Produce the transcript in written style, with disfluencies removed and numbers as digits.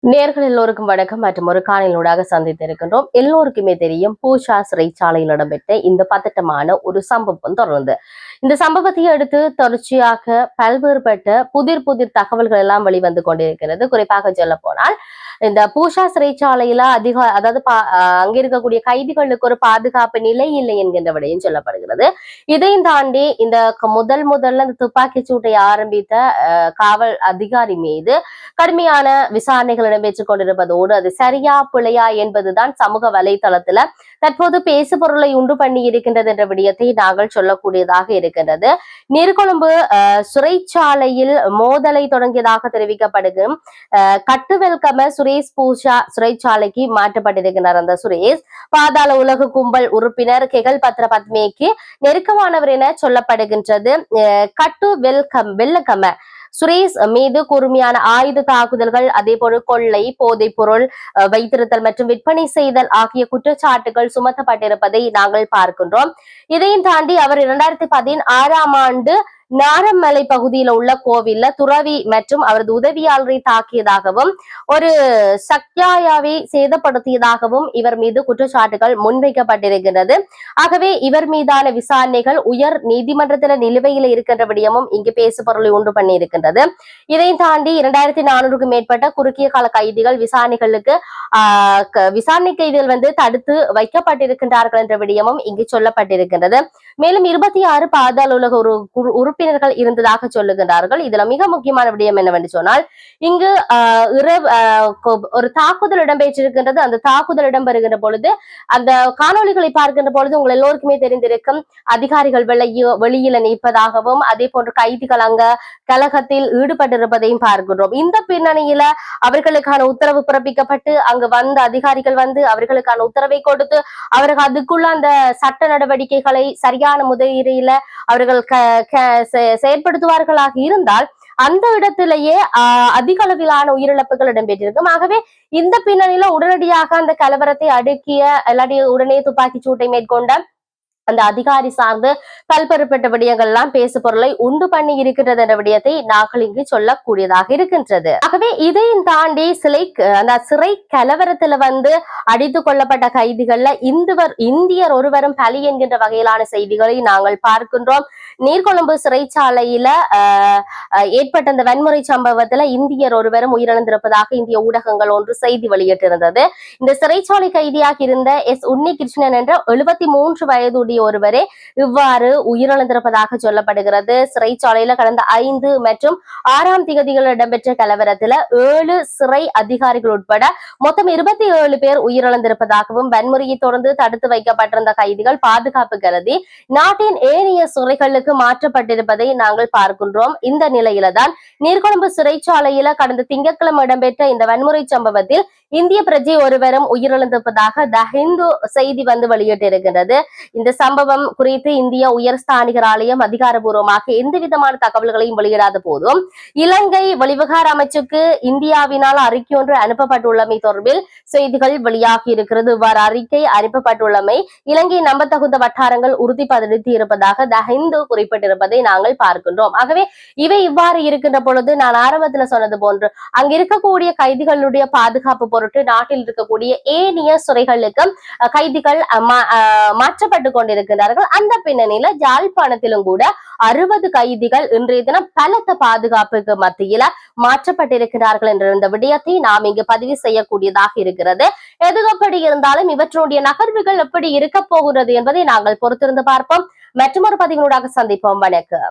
நேர்கள் எல்லோருக்கும் வணக்கம் மற்றும் ஒரு காணொலியூடாக சந்தித்திருக்கின்றோம். எல்லோருக்குமே தெரியும் பூஷா சிறைச்சாலையில் இடம்பெற்ற இந்த பதட்டமான ஒரு சம்பவம் தொடர்ந்து இந்த சம்பவத்தை அடுத்து தொடர்ச்சியாக பல்வேறுபட்ட புதிர் புதிர் தகவல்கள் எல்லாம் வெளிவந்து கொண்டிருக்கிறது. குறிப்பாக சொல்ல போனால் இந்த பூஷா சிறைச்சாலையில அதாவது அங்க இருக்கக்கூடிய கைதிகளுக்கு ஒரு பாதுகாப்பு நிலை இல்லை என்கின்ற விடையும் சொல்லப்படுகிறது. இதையும் தாண்டி இந்த முதல்ல இந்த துப்பாக்கி சூட்டை ஆரம்பித்த காவல் அதிகாரி மீது கடுமையான விசாரணைகள் இடம்பெற்றுக் கொண்டிருப்பதோடு அது சரியா பிழையா என்பதுதான் சமூக வலைதளத்துல தற்போது பேசு பொருளை உண்டு பண்ணி இருக்கின்றது என்ற விடயத்தை நாங்கள் சொல்லக்கூடியதாக இருக்கின்றது. நீர்கொழும்பு சிறைச்சாலையில் மோதலை தொடங்கியதாக தெரிவிக்கப்படுகும் கட்டுவெல்கம சுரேஷ் பூஷா சிறைச்சாலைக்கு மாற்றப்பட்டிருக்கிறார். அந்த சுரேஷ் பாதாள உலக கும்பல் உறுப்பினர் கெகல் பத்ர பத்மேக்கு நெருக்கமானவர் என சொல்லப்படுகின்றது. கட்டு வெல்லகம சுரேஷ் மீது கூர்மையான ஆயுத தாக்குதல்கள், அதே போல கொள்ளை, போதைப் பொருள் வைத்திருத்தல் மற்றும் விற்பனை செய்தல் ஆகிய குற்றச்சாட்டுகள் சுமத்தப்பட்டிருப்பதை நாங்கள் பார்க்கின்றோம். இதையும் தாண்டி அவர் 2016ஆம் ஆண்டு நாரமலை பகுதியில உள்ள கோவில்ல துறவி மற்றும் அவரது உதவியாளரை தாக்கியதாகவும் ஒரு சக்தியாயாவை சேதப்படுத்தியதாகவும் இவர் மீது குற்றச்சாட்டுகள் முன்வைக்கப்பட்டிருக்கிறது. ஆகவே இவர் மீதான விசாரணைகள் உயர் நீதிமன்றத்தில நிலுவையில் இருக்கின்ற விடயமும் இங்கு பேசு பொருளை உண்டு பண்ணி இருக்கின்றது. இதை தாண்டி 2400க்கும் மேற்பட்ட குறுகிய கால கைதிகள் விசாரணை கைதிகள் தடுத்து வைக்கப்பட்டிருக்கின்றார்கள் என்ற விடயமும் இங்கு சொல்லப்பட்டிருக்கின்றது. மேலும் 26 பாதாள உலக உறுப்பினர்கள் இருந்ததாக சொல்லுகின்றார்கள். இதுல மிக முக்கியமான விடயம் என்னவென்று சொன்னால் இங்கு ஒரு தாக்குதல் இடம்பெற்றிருக்கின்றது. அந்த தாக்குதல் இடம்பெறுகின்ற பொழுது அந்த காணொலிகளை பார்க்கின்ற பொழுது உங்கள் எல்லோருக்குமே தெரிந்திருக்கும் அதிகாரிகள் வெளியில நிற்பதாகவும் அதே போன்று கைதிகள் அங்க கலகத்தில் ஈடுபட்டிருப்பதையும் பார்க்கின்றோம். இந்த பின்னணியில அவர்களுக்கான உத்தரவு பிறப்பிக்கப்பட்டு அங்கு வந்த அதிகாரிகள் அவர்களுக்கான உத்தரவை கொடுத்து அவர்கள் அதுக்குள்ள அந்த சட்ட நடவடிக்கைகளை சரியான முறையில அவர்கள் செயற்படுத்துவார்களாக இருந்தால் அந்த இடத்திலேயே அதிக அளவிலான உயிரிழப்புகள் இடம்பெற்றிருக்கும். ஆகவே இந்த பின்னணியில உடனடியாக அந்த கலவரத்தை அடுக்கிய இல்லாட்டி உடனே துப்பாக்கி சூட்டை மேற்கொண்ட அந்த அதிகாரி சார்ந்து பல்வேறுபட்ட விடயங்கள் எல்லாம் பேசு பொருளை உண்டு பண்ணி இருக்கின்றது என்ற விடயத்தை நாங்கள் இங்கு சொல்லக்கூடியதாக இருக்கின்றது. ஆகவே இதையும் தாண்டி அந்த சிறை கலவரத்துல அடித்துக் கொள்ளப்பட்ட கைதிகள்ல இந்தியர் ஒருவரும் பலி என்கின்ற வகையிலான செய்திகளை நாங்கள் பார்க்கின்றோம். நீர்கொழும்பு சிறைச்சாலையில ஏற்பட்ட அந்த வன்முறை சம்பவத்துல இந்தியர் ஒருவரும் உயிரிழந்திருப்பதாக இந்திய ஊடகங்கள் ஒன்று செய்தி வெளியிட்டிருந்தது. இந்த சிறைச்சாலை கைதியாக இருந்த எஸ் உன்னிகிருஷ்ணன் என்ற 73 வயதுடைய ஒருவரே இவ்வாறு உயிரிழந்திருப்பதாக சொல்லப்படுகிறது. சிறைச்சாலையில கடந்த 5 மற்றும் 6ஆம் திகதிகள் இடம்பெற்ற கலவரத்துல 7 சிறை அதிகாரிகள் உட்பட மொத்தம் 27 பேர் உயிரிழந்திருப்பதாகவும் வன்முறையை தொடர்ந்து தடுத்து வைக்கப்பட்டிருந்த கைதிகள் பாதுகாப்பு கருதி நாட்டின் ஏனைய சிறைகளுக்கு மாற்றப்பட்டிருப்பதை நாங்கள் பார்க்கின்றோம். இந்த நிலையில தான் நீர்கொழும்பு சிறைச்சாலையில கடந்த திங்கட்கிழமை இடம்பெற்ற இந்த வன்முறை சம்பவத்தில் இந்திய பிரஜை ஒருவரும் உயிரிழந்திருப்பதாக த ஹிந்து செய்தி வெளியிட்டிருக்கிறது. இந்த சம்பவம் குறித்து இந்திய உயர்ஸ்தானிகர் ஆலயம் அதிகாரபூர்வமாக எந்த விதமான தகவல்களையும் வெளியிடாத போதும் இலங்கை வெளிவிவகார அமைச்சுக்கு இந்தியாவினால் அறிக்கை ஒன்று அனுப்பப்பட்டுள்ளமை தொடர்பில் செய்திகள் வெளியாகி இருக்கிறது. இவ்வாறு அறிக்கை அனுப்பப்பட்டுள்ளமை இலங்கை நம்பத்தகுந்த வட்டாரங்கள் உறுதிப்படுத்தி இருப்பதாக த ஹிந்து குறிப்பிட்டிருப்பதை நாங்கள் பார்க்கின்றோம். ஆகவே இவை இவ்வாறு இருக்கின்ற பொழுது நான் ஆரம்பத்தில் சொன்னது போன்று அங்க இருக்கக்கூடிய கைதிகளுடைய பாதுகாப்பு பொருட்டு நாட்டில் இருக்கக்கூடிய ஏனைய சிறைகளுக்கு கைதிகள் மாற்றப்பட்டு கொண்டிருக்கிறார்கள். அந்த பின்னணியில யாழ்ப்பாணத்திலும் கூட 60 கைதிகள் இன்றைய தினம் பலத்த பாதுகாப்புக்கு மத்தியில மாற்றப்பட்டிருக்கிறார்கள் என்ற இந்த விடயத்தை நாம் இங்கு பதிவு செய்யக்கூடியதாக இருக்கிறது. எது எப்படி இருந்தாலும் இவற்றுடைய நகர்வுகள் எப்படி இருக்க போகிறது என்பதை நாங்கள் பொறுத்திருந்து பார்ப்போம். மற்றொரு பதிவினூடாக சந்திப்போம். வணக்கம்.